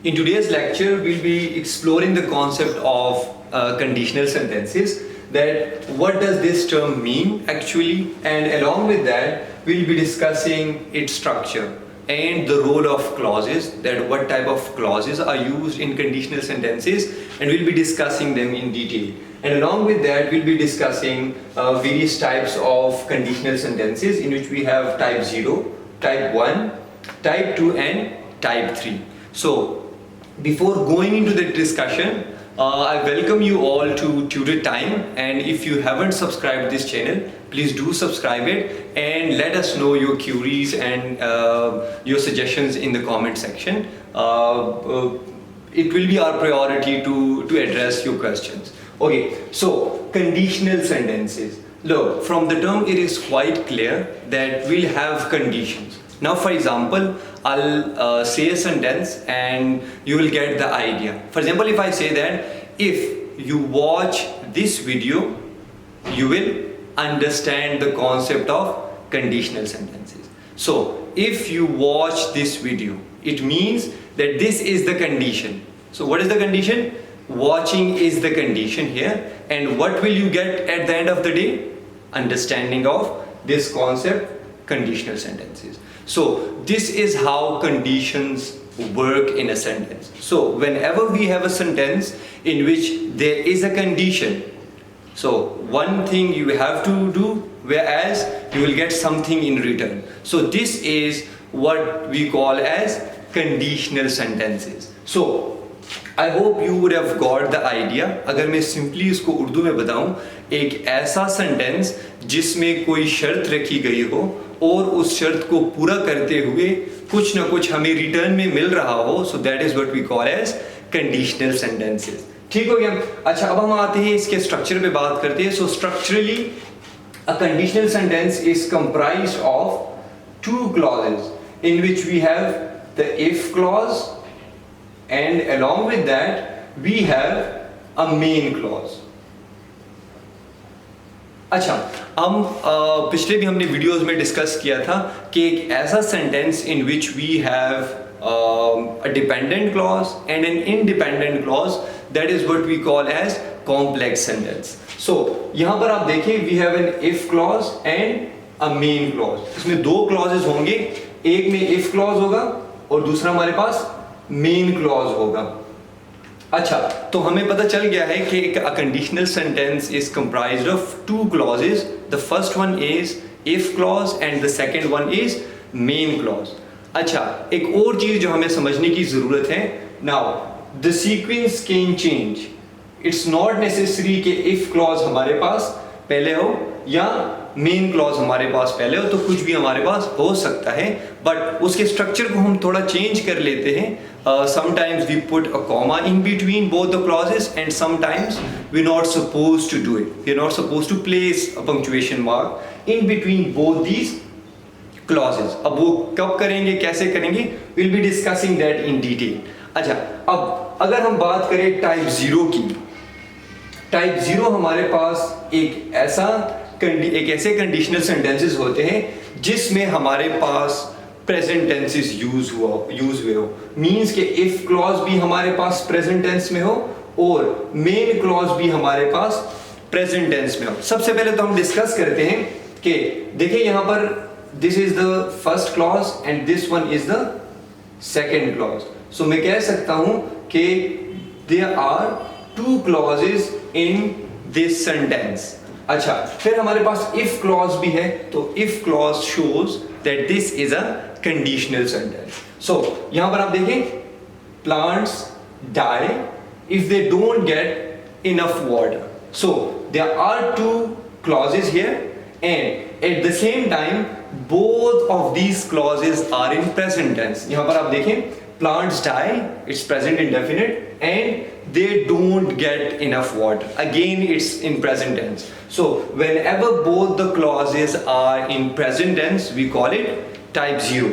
In today's lecture, we'll be exploring the concept of conditional sentences, that what does this term mean actually, and along with that, we'll be discussing its structure and the role of clauses, that what type of clauses are used in conditional sentences, and we'll be discussing them in detail. And along with that, we'll be discussing various types of conditional sentences, in which we have type 0, type 1, type 2 and type 3. So before going into the discussion, I welcome you all to Tutor Time, and if you haven't subscribed this channel, please do subscribe it and let us know your queries and your suggestions in the comment section. It will be our priority to address your questions. Okay, so conditional sentences. Look, from the term it is quite clear that we'll have conditions. Now for example, I'll say a sentence and you will get the idea. For example, if I say that if you watch this video, you will understand the concept of conditional sentences. So if you watch this video, it means that this is the condition. So what is the condition? Watching is the condition here, and what will you get at the end of the day? Understanding of this concept, conditional sentences. So this is how conditions work in a sentence. So whenever we have a sentence in which there is a condition, so one thing you have to do, whereas you will get something in return. So this is what we call as conditional sentences. So I hope you would have got the idea. अगर मैं simply इसको उर्दू में बताऊं, एक ऐसा sentence जिसमें कोई शर्त रखी गई हो और उस शर्त को पूरा करते हुए कुछ ना कुछ हमें रिटर्न में मिल रहा हो, so that is what we call as conditional sentences. ठीक हो गया? अच्छा, अब हम आते हैं इसके स्ट्रक्चर पे बात करते हैं. So structurally, a conditional sentence is comprised of two clauses in which we have the if clause, and along with that we have a main clause. अच्छा, हम पिछले भी हमने वीडियोस में डिस्कस किया था कि एक ऐसा sentence in which we have a dependent clause and an independent clause, that is what we call as complex sentence. So यहाँ पर आप देखें, we have an if clause and a main clause. इसमें दो clauses होंगे, एक में if clause होगा और दूसरा हमारे पास main clause होगा. अच्छा, तो हमें पता चल गया है कि a conditional sentence is comprised of two clauses. The first one is if clause and the second one is main clause. अच्छा, एक और चीज जो हमें समझने की जरूरत है. Now the sequence can change. It's not necessary कि if clause हमारे पास पहले हो या मेन क्लॉज हमारे पास पहले हो, तो कुछ भी हमारे पास हो सकता है, बट उसके स्ट्रक्चर को हम थोड़ा चेंज कर लेते हैं. Sometimes we put a comma in between both the clauses and sometimes we're not supposed to do it. We're not supposed to place a punctuation mark in between both these clauses. अब वो कब करेंगे, कैसे करेंगे, we'll be discussing that in detail. अच्छा, अब अगर हम बात करें टाइप 0 की, टाइप 0 हमारे पास एक ऐसे कंडीशनल सेंटेंसेस होते हैं जिसमें हमारे पास प्रेजेंट टेंसेस यूज हुए हो. मींस के इफ क्लॉज भी हमारे पास प्रेजेंट टेंस में हो और मेन क्लॉज भी हमारे पास प्रेजेंट टेंस में हो. सबसे पहले तो हम डिस्कस करते हैं कि देखिए यहाँ पर this is the first clause and this one is the second clause. So मैं कह सकता हूं कि there are two clauses in this sentence. अच्छा, फिर हमारे पास इफ क्लॉज भी है, तो if clause shows that this is a conditional sentence. So यहां पर आप देखें, plants die if they don't get enough water. So there are two clauses here and at the same time both of these clauses are in present tense. यहाँ पर आप देखें, plants die, it's present indefinite, and they don't get enough water. Again, it's in present tense. So whenever both the clauses are in present tense, we call it type 0.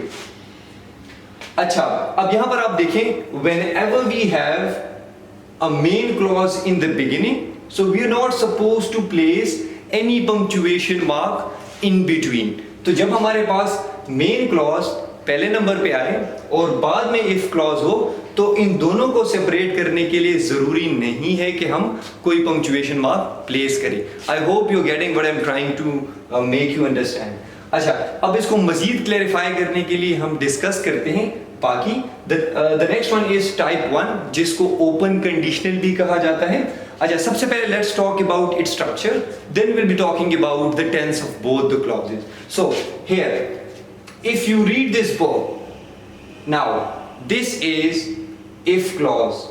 अच्छा, अब यहाँ पर आप देखें, whenever we have a main clause in the beginning, so we are not supposed to place any punctuation mark in between. तो जब हमारे पास main clause पहले नंबर पे आए और बाद में इफ क्लॉज हो, तो इन दोनों को सेपरेट करने के लिए जरूरी नहीं है कि हम कोई पंक्चुएशन मार्क प्लेस करें. I hope you getting what I am trying to make you understand. अच्छा, अब इसको मजीद क्लैरिफाई करने के लिए हम डिस्कस करते हैं बाकी. The next one is type 1, जिसको ओपन कंडीशनल भी कहा जाता है. अच्छा, सबसे पहले let's talk about its structure, then will be talking about the tense of both the clauses. So here if you read this book, now this is if clause.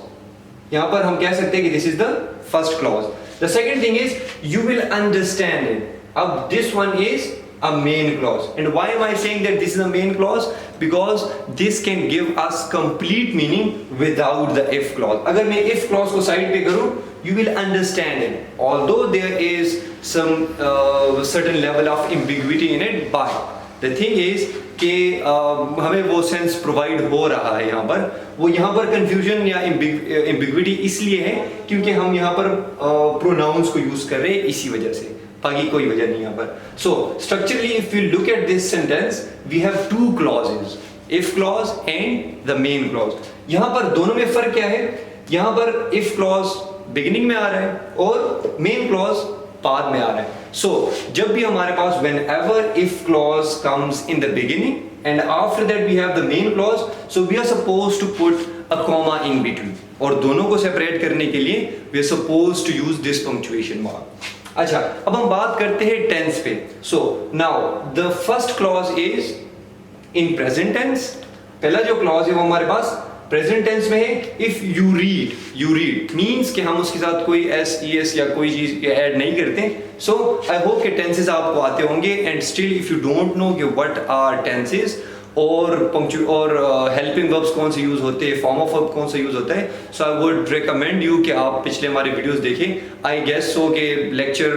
यहाँ पर हम कह सकते हैं कि this is the first clause. The second thing is you will understand it. अब this one is a main clause. And why am I saying that this is a main clause? Because this can give us complete meaning without the if clause. अगर मैं if clause को side पे करूँ, you will understand it. Although there is some certain level of ambiguity in it, but the thing is कि हमें वो sense provide हो रहा है. यहाँ पर वो यहाँ पर कंफ्यूजन या एम्बिग्विटी इसलिए है क्योंकि हम यहाँ पर प्रोनाउंस को यूज कर रहे हैं, इसी वजह से, बाकी कोई वजह नहीं यहाँ पर. So structurally if you look at this sentence, we have two clauses, if clause and the main clause. यहाँ पर दोनों में फर्क क्या है? यहाँ पर इफ क्लॉज बिगिनिंग में आ रहा है और मेन क्लॉज बाद में आ रहा है. सो जब भी हमारे पास whenever if clause comes in the beginning and after that we have the main clause, so we are supposed to put a comma in between. और दोनों को सेपरेट करने के लिए we are supposed to use this punctuation mark. अच्छा, अब हम बात करते हैं टेंस पे. So now the first clause is in present tense. पहला जो clause है वो हमारे पास प्रेजेंट टेंस में है. इफ यू रीड मींस कि हम उसके साथ कोई एस या कोई चीज ऐड नहीं करते. सो आई होप कि टेंसेस आपको आते होंगे. And still if you don't know कि व्हाट आर टेंसेस और हेल्पिंग वर्ब्स कौन से यूज होते हैं, फॉर्म ऑफ वर्ब कौन सा यूज होता है, सो आई वुड रिकमेंड यू कि आप पिछले हमारे वीडियोस देखें. आई गेस सो कि लेक्चर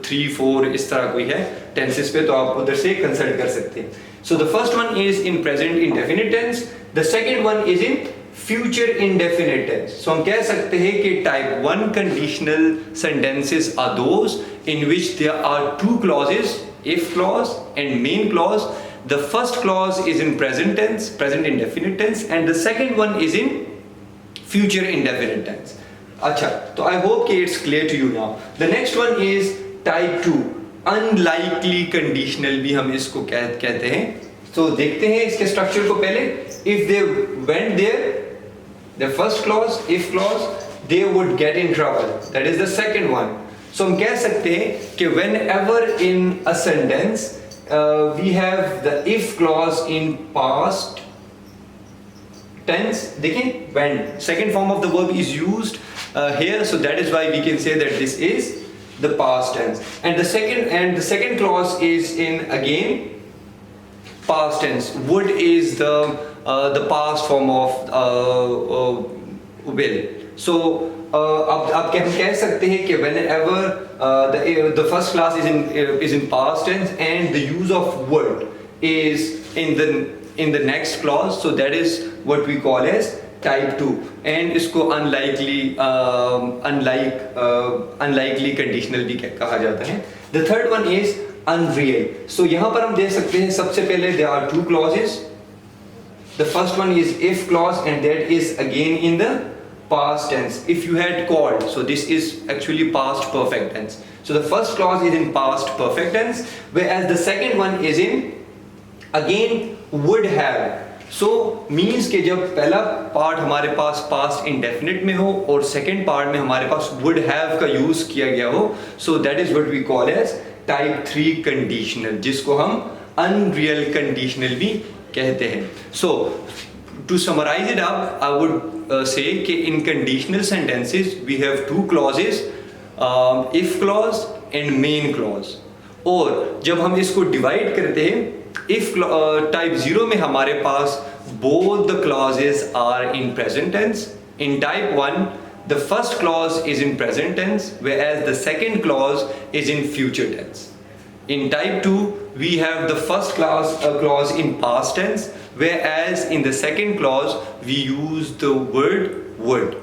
3-4 इस तरह कोई है टेंसेस पे, तो आप उधर से कंसल्ट कर सकते हैं. So the first one is in present indefinite tense. The second one is in future indefinite tense. So हम कह सकते हैं कि type 1 conditional sentences are those in which there are two clauses, if clause and main clause. The first clause is in present tense, present indefinite tense, and the second one is in future indefinite tense. अच्छा, तो I hope कि it's clear to you now. The next one is type 2. Unlikely conditional भी हम इसको कहते हैं. तो देखते हैं इसके स्ट्रक्चर को पहले. If they went there, the first clause if clause, they would get in trouble, that is the second one. So हम कह सकते हैं कि whenever in a sentence we have the if clause in past tense, देखें when second form of the verb is used here, so that is why we can say that this is the past tense. And the second clause is in again past tense. Would is the past form of will. So अब हम कह सकते हैं कि whenever the first clause is in past tense and the use of would is in the next clause, so that is what we call as type 2. and इसको unlikely conditional भी कहा जाता है. The third one is unreal. So यहाँ पर हम देख सकते हैं सबसे पहले there are two clauses. The first one is if clause and that is again in the past tense. If you had called, so this is actually past perfect tense. So the first clause is in past perfect tense, whereas the second one is in again would have. So means कि जब पहला part हमारे पास past indefinite में हो और second part में हमारे पास वुड हैव का यूज किया गया हो, so that is what we call as type 3 conditional, जिसको हम अनरियल कंडीशनल भी कहते हैं. So to summarize it up, I would say कि in conditional sentences we have two clauses, if clause and main clause. और जब हम इसको डिवाइड करते हैं, if type 0 में हमारे पास both the clauses are in present tense. In type 1 the first clause is in present tense, whereas the second clause is in future tense. In type 2 we have the first clause in past tense, whereas in the second clause we use the word would.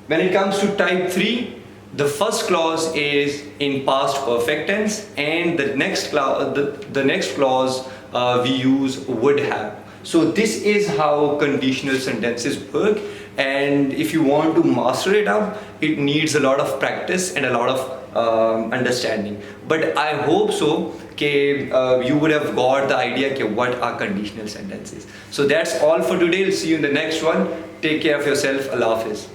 When it comes to type 3, the first clause is in past perfect tense and the next clause we use would have. So this is how conditional sentences work, and if you want to master it up, it needs a lot of practice and a lot of understanding. But I hope so you would have got the idea what are conditional sentences. So that's all for today. We'll see you in the next one. Take care of yourself. Allah Hafiz.